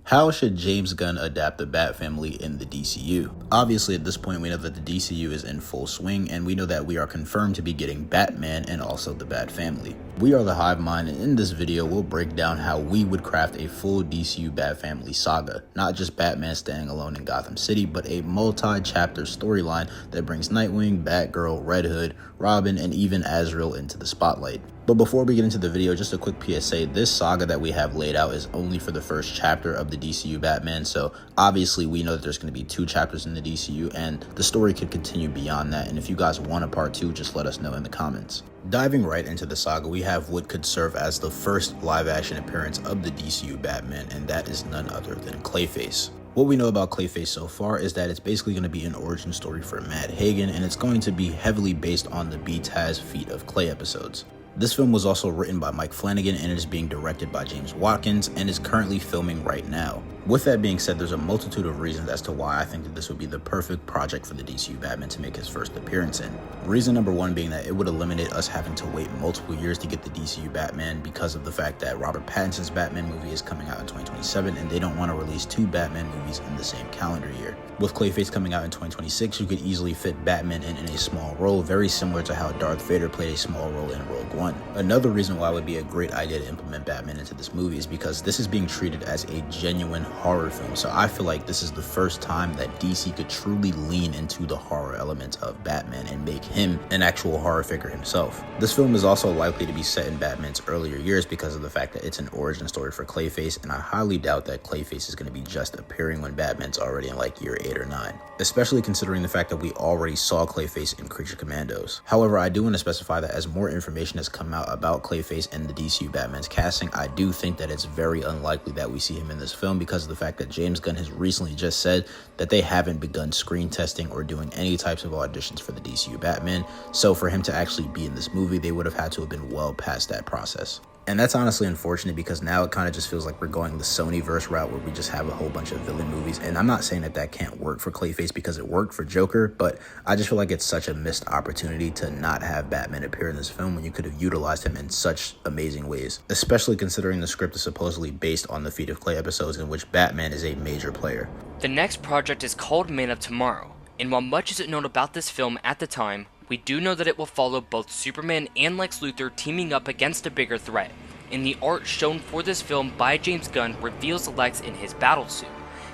How should James Gunn adapt the Bat-Family in the DCU? Obviously, at this point, we know that the DCU is in full swing, and we know that we are confirmed to be getting Batman and also the Bat-Family. We are the Hive Mind, and in this video, we'll break down how we would craft a full DCU Bat-Family Saga. Not just Batman standing alone in Gotham City, but a multi-chapter storyline that brings Nightwing, Batgirl, Red Hood, Robin, and even Azrael into the spotlight. But before we get into the video, just a quick PSA, this saga that we have laid out is only for the first chapter of the DCU Batman, so obviously we know that there's going to be 2 chapters in the DCU, and the story could continue beyond that, and if you guys want a part 2, just let us know in the comments. Diving right into the saga, we have what could serve as the first live-action appearance of the DCU Batman, and that is none other than Clayface. What we know about Clayface so far is that it's basically going to be an origin story for Mad Hagen, and it's going to be heavily based on the B-Taz Feet of Clay episodes. This film was also written by Mike Flanagan and is being directed by James Watkins and is currently filming right now. With that being said, there's a multitude of reasons as to why I think that this would be the perfect project for the DCU Batman to make his first appearance in. Reason number 1 being that it would eliminate us having to wait multiple years to get the DCU Batman because of the fact that Robert Pattinson's Batman movie is coming out in 2027 and they don't want to release 2 Batman movies in the same calendar year. With Clayface coming out in 2026, you could easily fit Batman in a small role, very similar to how Darth Vader played a small role in Rogue One. Another reason why it would be a great idea to implement Batman into this movie is because this is being treated as a genuine horror film, so I feel like this is the first time that DC could truly lean into the horror element of Batman and make him an actual horror figure himself. This film is also likely to be set in Batman's earlier years because of the fact that it's an origin story for Clayface, and I highly doubt that Clayface is going to be just appearing when Batman's already in like year 8 or 9, especially considering the fact that we already saw Clayface in Creature Commandos. However, I do want to specify that as more information has come out about Clayface and the DCU Batman's casting, I do think that it's very unlikely that we see him in this film because of the fact that James Gunn has recently just said that they haven't begun screen testing or doing any types of auditions for the DCU Batman, so for him to actually be in this movie, they would have had to have been well past that process. And that's honestly unfortunate because now it kind of just feels like we're going the Sony-verse route where we just have a whole bunch of villain movies. And I'm not saying that that can't work for Clayface because it worked for Joker, but I just feel like it's such a missed opportunity to not have Batman appear in this film when you could have utilized him in such amazing ways, especially considering the script is supposedly based on the Feet of Clay episodes in which Batman is a major player. The next project is called Man of Tomorrow, and while much isn't known about this film at the time, we do know that it will follow both Superman and Lex Luthor teaming up against a bigger threat, and the art shown for this film by James Gunn reveals Lex in his battle suit,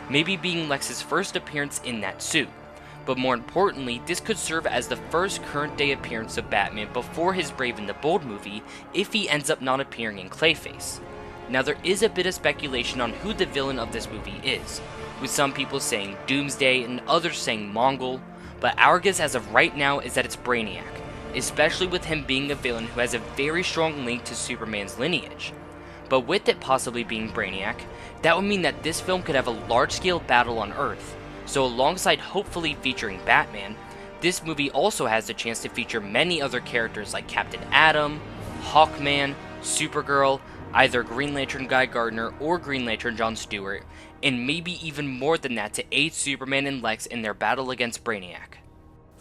maybe being Lex's first appearance in that suit. But more importantly, this could serve as the first current day appearance of Batman before his Brave and the Bold movie if he ends up not appearing in Clayface. Now there is a bit of speculation on who the villain of this movie is, with some people saying Doomsday and others saying Mongol, but our guess as of right now is that it's Brainiac, especially with him being a villain who has a very strong link to Superman's lineage. But with it possibly being Brainiac, that would mean that this film could have a large-scale battle on Earth, so alongside hopefully featuring Batman, this movie also has the chance to feature many other characters like Captain Atom, Hawkman, Supergirl, either Green Lantern Guy Gardner or Green Lantern John Stewart, and maybe even more than that to aid Superman and Lex in their battle against Brainiac.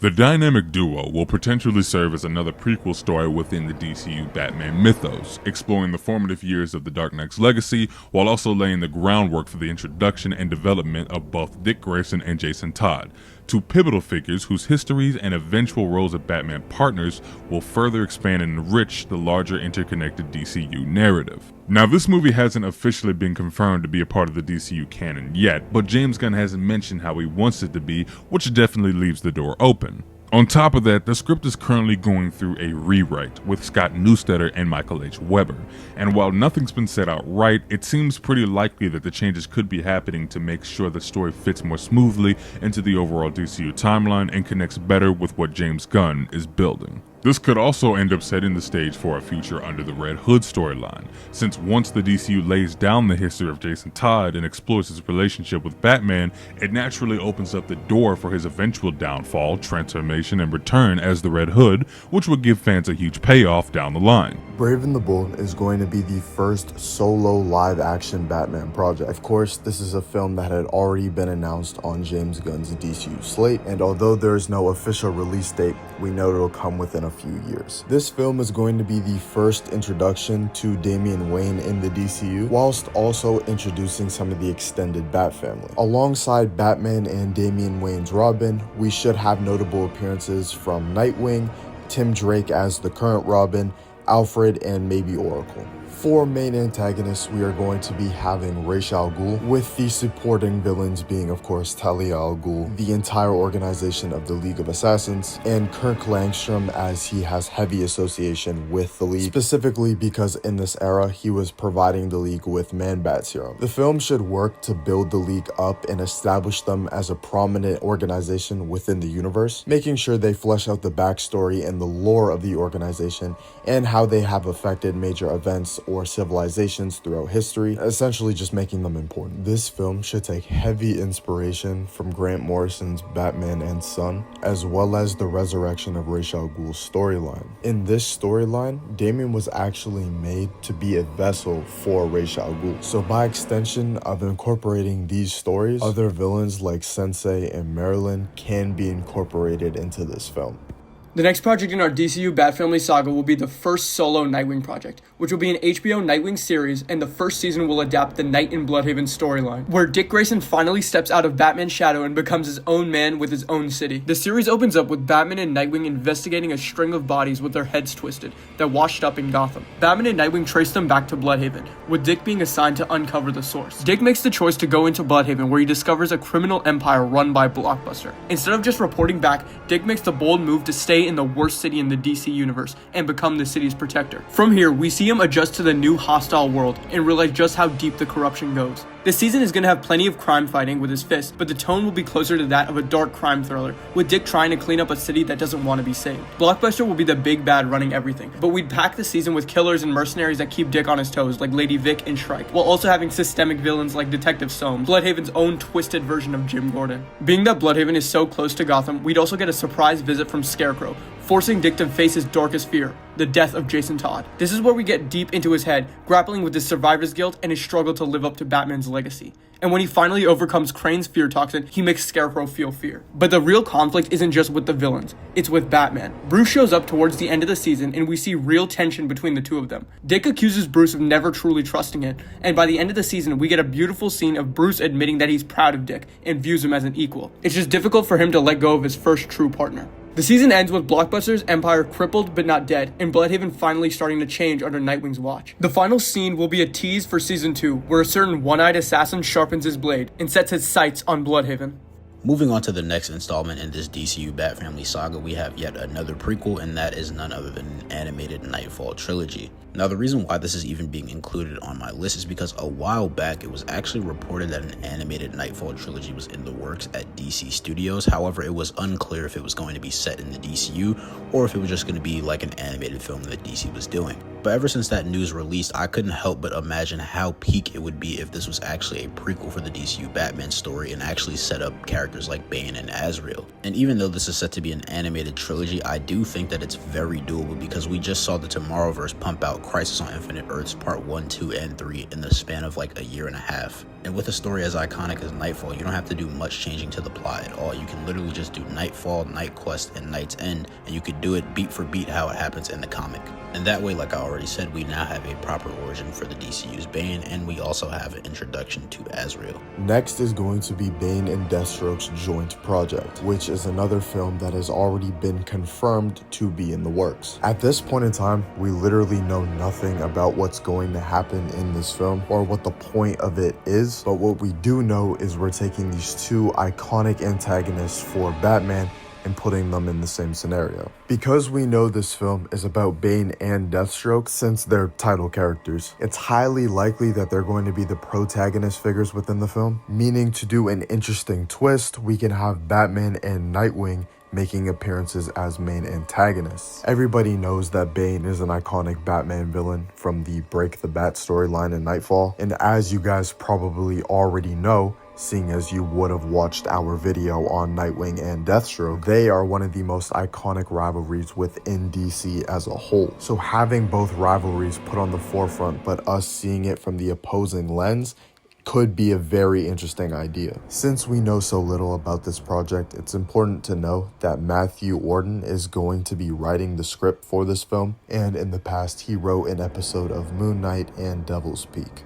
The dynamic duo will potentially serve as another prequel story within the DCU Batman mythos, exploring the formative years of the Dark Knight's legacy while also laying the groundwork for the introduction and development of both Dick Grayson and Jason Todd, 2 pivotal figures whose histories and eventual roles as Batman partners will further expand and enrich the larger interconnected DCU narrative. Now, this movie hasn't officially been confirmed to be a part of the DCU canon yet, but James Gunn hasn't mentioned how he wants it to be, which definitely leaves the door open. On top of that, the script is currently going through a rewrite with Scott Neustadter and Michael H. Weber, and while nothing's been said outright, it seems pretty likely that the changes could be happening to make sure the story fits more smoothly into the overall DCU timeline and connects better with what James Gunn is building. This could also end up setting the stage for a future Under the Red Hood storyline, since once the DCU lays down the history of Jason Todd and explores his relationship with Batman, it naturally opens up the door for his eventual downfall, transformation, and return as the Red Hood, which would give fans a huge payoff down the line. Brave and the Bold is going to be the first solo live-action Batman project. Of course, this is a film that had already been announced on James Gunn's DCU slate, and although there is no official release date, we know it'll come within a few years. This film is going to be the first introduction to Damian Wayne in the DCU, whilst also introducing some of the extended Bat-Family. Alongside Batman and Damian Wayne's Robin, we should have notable appearances from Nightwing, Tim Drake as the current Robin, Alfred, and maybe Oracle. For main antagonists, we are going to be having Ra's al Ghul, with the supporting villains being, of course, Talia al Ghul, the entire organization of the League of Assassins, and Kirk Langstrom, as he has heavy association with the League, specifically because in this era, he was providing the League with Man-Bat serum. The film should work to build the League up and establish them as a prominent organization within the universe, making sure they flesh out the backstory and the lore of the organization and how they have affected major events or civilizations throughout history, essentially just making them important. This film should take heavy inspiration from Grant Morrison's Batman and Son, as well as the resurrection of Ra's al Ghul's storyline. In this storyline, Damian was actually made to be a vessel for Ra's al Ghul. So by extension of incorporating these stories, other villains like Sensei and Marilyn can be incorporated into this film. The next project in our DCU Bat-Family Saga will be the first solo Nightwing project, which will be an HBO Nightwing series, and the first season will adapt the Night in Bloodhaven storyline, where Dick Grayson finally steps out of Batman's shadow and becomes his own man with his own city. The series opens up with Batman and Nightwing investigating a string of bodies with their heads twisted that washed up in Gotham. Batman and Nightwing trace them back to Bloodhaven, with Dick being assigned to uncover the source. Dick makes the choice to go into Bloodhaven, where he discovers a criminal empire run by Blockbuster. Instead of just reporting back, Dick makes the bold move to stay in the worst city in the DC universe and become the city's protector. From here, we see him adjust to the new hostile world and realize just how deep the corruption goes. This season is going to have plenty of crime fighting with his fists, but the tone will be closer to that of a dark crime thriller, with Dick trying to clean up a city that doesn't want to be saved. Blockbuster will be the big bad running everything, but we'd pack the season with killers and mercenaries that keep Dick on his toes, like Lady Vic and Shrike, while also having systemic villains like Detective Soames, Bloodhaven's own twisted version of Jim Gordon. Being that Bloodhaven is so close to Gotham, we'd also get a surprise visit from Scarecrow, forcing Dick to face his darkest fear, the death of Jason Todd. This is where we get deep into his head, grappling with his survivor's guilt and his struggle to live up to Batman's legacy. And when he finally overcomes Crane's fear toxin, he makes Scarecrow feel fear. But the real conflict isn't just with the villains, it's with Batman. Bruce shows up towards the end of the season and we see real tension between the two of them. Dick accuses Bruce of never truly trusting it, and by the end of the season we get a beautiful scene of Bruce admitting that he's proud of Dick and views him as an equal. It's just difficult for him to let go of his first true partner. The season ends with Blockbuster's empire crippled but not dead, and Bloodhaven finally starting to change under Nightwing's watch. The final scene will be a tease for Season 2, where a certain one-eyed assassin sharpens his blade and sets his sights on Bloodhaven. Moving on to the next installment in this DCU Bat-Family Saga, we have yet another prequel, and that is none other than an animated Knightfall trilogy. Now, the reason why this is even being included on my list is because a while back it was actually reported that an animated Knightfall trilogy was in the works at DC Studios. However, it was unclear if it was going to be set in the DCU or if it was just going to be like an animated film that DC was doing. But ever since that news released, I couldn't help but imagine how peak it would be if this was actually a prequel for the DCU Batman story and actually set up characters like Bane and Azrael. And even though this is set to be an animated trilogy, I do think that it's very doable because we just saw the Tomorrowverse pump out Crisis on Infinite Earths Part 1, 2, and 3 in the span of like a year and a half. And with a story as iconic as Knightfall, you don't have to do much changing to the plot at all. You can literally just do Knightfall, Night Quest, and Night's End, and you could do it beat for beat how it happens in the comic. And that way, like I already said, we now have a proper origin for the DCU's Bane, and we also have an introduction to Azrael. Next is going to be Bane and Deathstroke's joint project, which is another film that has already been confirmed to be in the works. At this point in time, we literally know nothing about what's going to happen in this film or what the point of it is, but what we do know is we're taking these two iconic antagonists for Batman and putting them in the same scenario. Because we know this film is about Bane and Deathstroke, since they're title characters, it's highly likely that they're going to be the protagonist figures within the film, meaning to do an interesting twist, we can have Batman and Nightwing making appearances as main antagonists. Everybody knows that Bane is an iconic Batman villain from the Break the Bat storyline in Knightfall, and as you guys probably already know, seeing as you would have watched our video on Nightwing and Deathstroke, they are one of the most iconic rivalries within DC as a whole. So having both rivalries put on the forefront, but us seeing it from the opposing lens, could be a very interesting idea. Since we know so little about this project, it's important to know that Matthew Orden is going to be writing the script for this film, and in the past he wrote an episode of Moon Knight and Devil's Peak.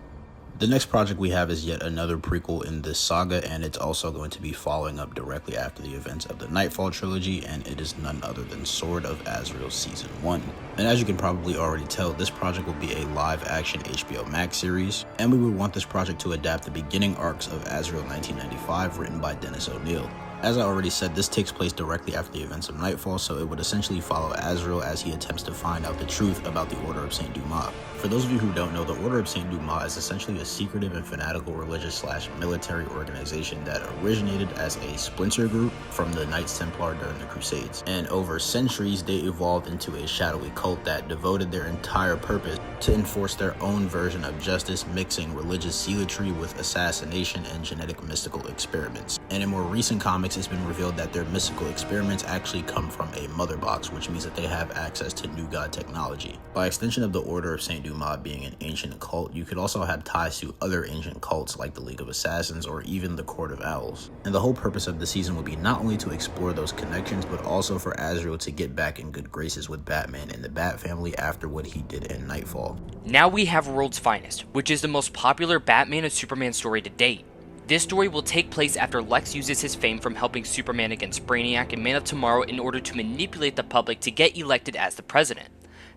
The next project we have is yet another prequel in this saga, and it's also going to be following up directly after the events of the Knightfall trilogy, and it is none other than Sword of Azrael Season 1. And as you can probably already tell, this project will be a live-action HBO Max series, and we would want this project to adapt the beginning arcs of Azrael 1995 written by Dennis O'Neil. As I already said, this takes place directly after the events of Knightfall, so it would essentially follow Azrael as he attempts to find out the truth about the Order of Saint Dumas. For those of you who don't know, the Order of Saint Dumas is essentially a secretive and fanatical religious/military organization that originated as a splinter group from the Knights Templar during the Crusades. And over centuries, they evolved into a shadowy cult that devoted their entire purpose to enforce their own version of justice, mixing religious zealotry with assassination and genetic mystical experiments. And in more recent comics, it's been revealed that their mystical experiments actually come from a mother box, which means that they have access to new god technology. By extension of the Order of Saint Dumas being an ancient cult, you could also have ties to other ancient cults like the League of Assassins or even the Court of Owls. And the whole purpose of the season will be not only to explore those connections, but also for Azrael to get back in good graces with Batman and the Bat-Family after what he did in Knightfall. Now we have World's Finest, which is the most popular Batman and Superman story to date. This story will take place after Lex uses his fame from helping Superman against Brainiac and Man of Tomorrow in order to manipulate the public to get elected as the president.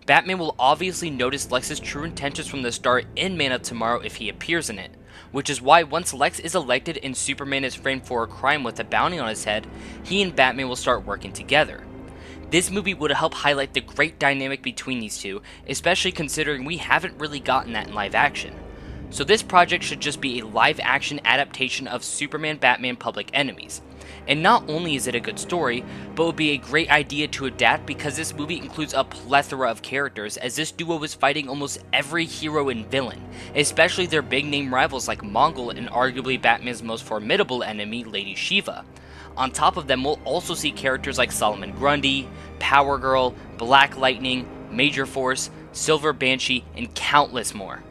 Batman will obviously notice Lex's true intentions from the start in Man of Tomorrow if he appears in it, which is why once Lex is elected and Superman is framed for a crime with a bounty on his head, he and Batman will start working together. This movie would help highlight the great dynamic between these two, especially considering we haven't really gotten that in live action. So this project should just be a live-action adaptation of Superman Batman Public Enemies. And not only is it a good story, but would be a great idea to adapt because this movie includes a plethora of characters, as this duo is fighting almost every hero and villain, especially their big-name rivals like Mongol and arguably Batman's most formidable enemy, Lady Shiva. On top of them, we'll also see characters like Solomon Grundy, Power Girl, Black Lightning, Major Force, Silver Banshee, and countless more.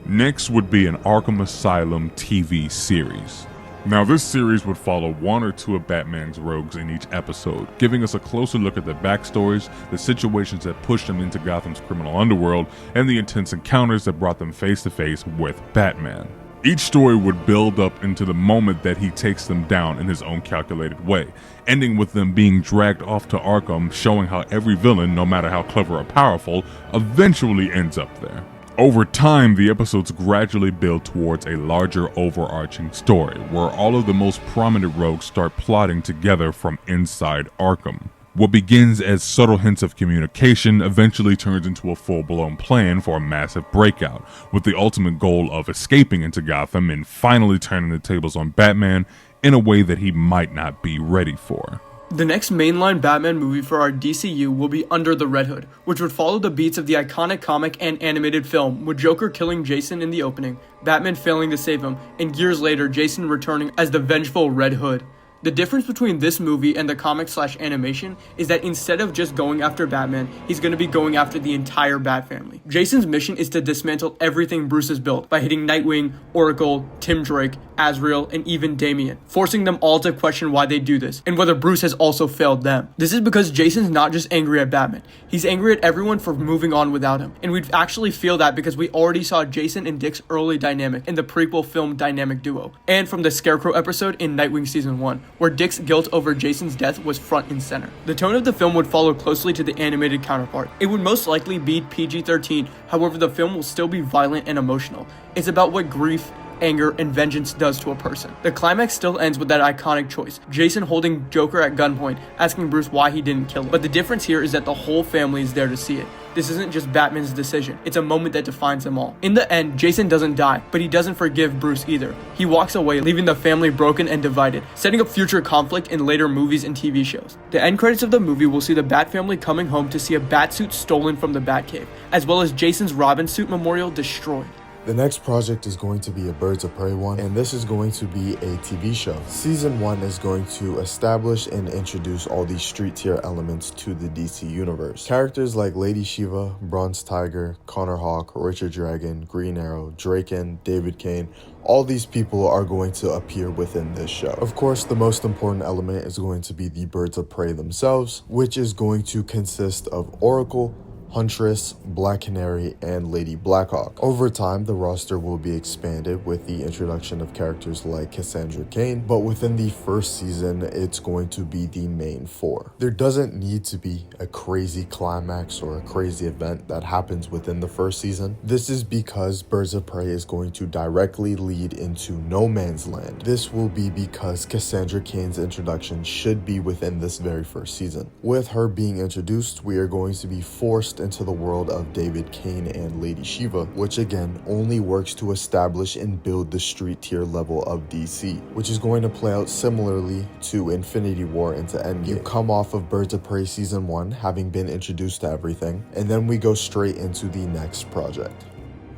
Next would be an Arkham Asylum TV series. Now this series would follow one or two of Batman's rogues in each episode, giving us a closer look at their backstories, the situations that pushed them into Gotham's criminal underworld, and the intense encounters that brought them face to face with Batman. Each story would build up into the moment that he takes them down in his own calculated way, ending with them being dragged off to Arkham, showing how every villain, no matter how clever or powerful, eventually ends up there. Over time, the episodes gradually build towards a larger overarching story, where all of the most prominent rogues start plotting together from inside Arkham. What begins as subtle hints of communication eventually turns into a full-blown plan for a massive breakout, with the ultimate goal of escaping into Gotham and finally turning the tables on Batman in a way that he might not be ready for. The next mainline Batman movie for our DCU will be Under the Red Hood, which would follow the beats of the iconic comic and animated film, with Joker killing Jason in the opening, Batman failing to save him, and years later Jason returning as the vengeful Red Hood. The difference between this movie and the comic/animation is that instead of just going after Batman, he's going to be going after the entire Bat-Family. Jason's mission is to dismantle everything Bruce has built by hitting Nightwing, Oracle, Tim Drake, Azrael, and even Damian, forcing them all to question why they do this, and whether Bruce has also failed them. This is because Jason's not just angry at Batman, he's angry at everyone for moving on without him, and we'd actually feel that because we already saw Jason and Dick's early dynamic in the prequel film Dynamic Duo, and from the Scarecrow episode in Nightwing Season 1, where Dick's guilt over Jason's death was front and center. The tone of the film would follow closely to the animated counterpart. It would most likely be PG-13, however the film will still be violent and emotional. It's about what grief, anger, and vengeance does to a person. The climax still ends with that iconic choice, Jason holding Joker at gunpoint, asking Bruce why he didn't kill him. But the difference here is that the whole family is there to see it. This isn't just Batman's decision, it's a moment that defines them all. In the end, Jason doesn't die, but he doesn't forgive Bruce either. He walks away, leaving the family broken and divided, setting up future conflict in later movies and TV shows. The end credits of the movie will see the Bat-Family coming home to see a Batsuit stolen from the Batcave, as well as Jason's Robin suit memorial destroyed. The next project is going to be a Birds of Prey one, and this is going to be a TV show. Season 1 is going to establish and introduce all these street tier elements to the DC universe. Characters like Lady Shiva, Bronze Tiger, Connor Hawk, Richard Dragon, Green Arrow, Draken, David Kane, all these people are going to appear within this show. Of course, the most important element is going to be the Birds of Prey themselves, which is going to consist of Oracle, Huntress, Black Canary, and Lady Blackhawk. Over time, the roster will be expanded with the introduction of characters like Cassandra Cain, but within the first season, it's going to be the main 4. There doesn't need to be a crazy climax or a crazy event that happens within the first season. This is because Birds of Prey is going to directly lead into No Man's Land. This will be because Cassandra Cain's introduction should be within this very first season. With her being introduced, we are going to be forced into the world of David Kane and Lady Shiva, which again only works to establish and build the street tier level of DC, which is going to play out similarly to Infinity War into Endgame. You come off of Birds of Prey Season 1 having been introduced to everything, and then we go straight into the next project.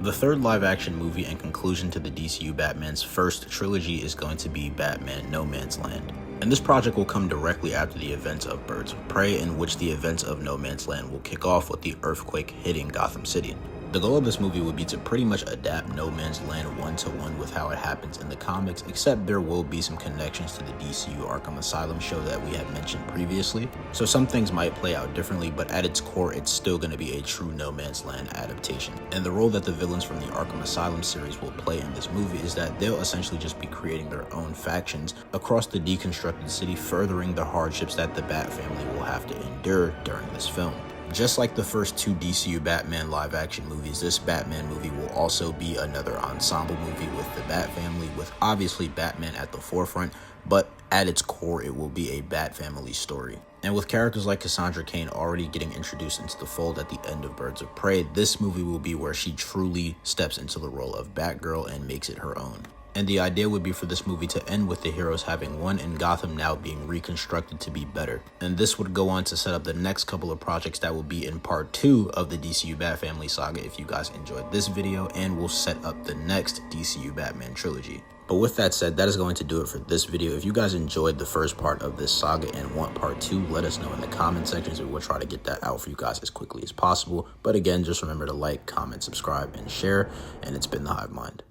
The third live-action movie and conclusion to the DCU Batman's first trilogy is going to be Batman No Man's Land. And this project will come directly after the events of Birds of Prey, in which the events of No Man's Land will kick off with the earthquake hitting Gotham City. The goal of this movie would be to pretty much adapt No Man's Land one-to-one with how it happens in the comics, except there will be some connections to the DCU Arkham Asylum show that we have mentioned previously. So some things might play out differently, but at its core, it's still going to be a true No Man's Land adaptation. And the role that the villains from the Arkham Asylum series will play in this movie is that they'll essentially just be creating their own factions across the deconstructed city, furthering the hardships that the Bat-Family will have to endure during this film. Just like the first 2 DCU Batman live-action movies, this Batman movie will also be another ensemble movie with the Bat-Family, with obviously Batman at the forefront, but at its core it will be a Bat-Family story. And with characters like Cassandra Cain already getting introduced into the fold at the end of Birds of Prey, this movie will be where she truly steps into the role of Batgirl and makes it her own. And the idea would be for this movie to end with the heroes having won and Gotham now being reconstructed to be better. And this would go on to set up the next couple of projects that will be in part 2 of the DCU Bat-Family Saga if you guys enjoyed this video, and will set up the next DCU Batman trilogy. But with that said, that is going to do it for this video. If you guys enjoyed the first part of this saga and want part 2, let us know in the comment sections, and we'll try to get that out for you guys as quickly as possible. But again, just remember to like, comment, subscribe, and share, and it's been the Hive Mind.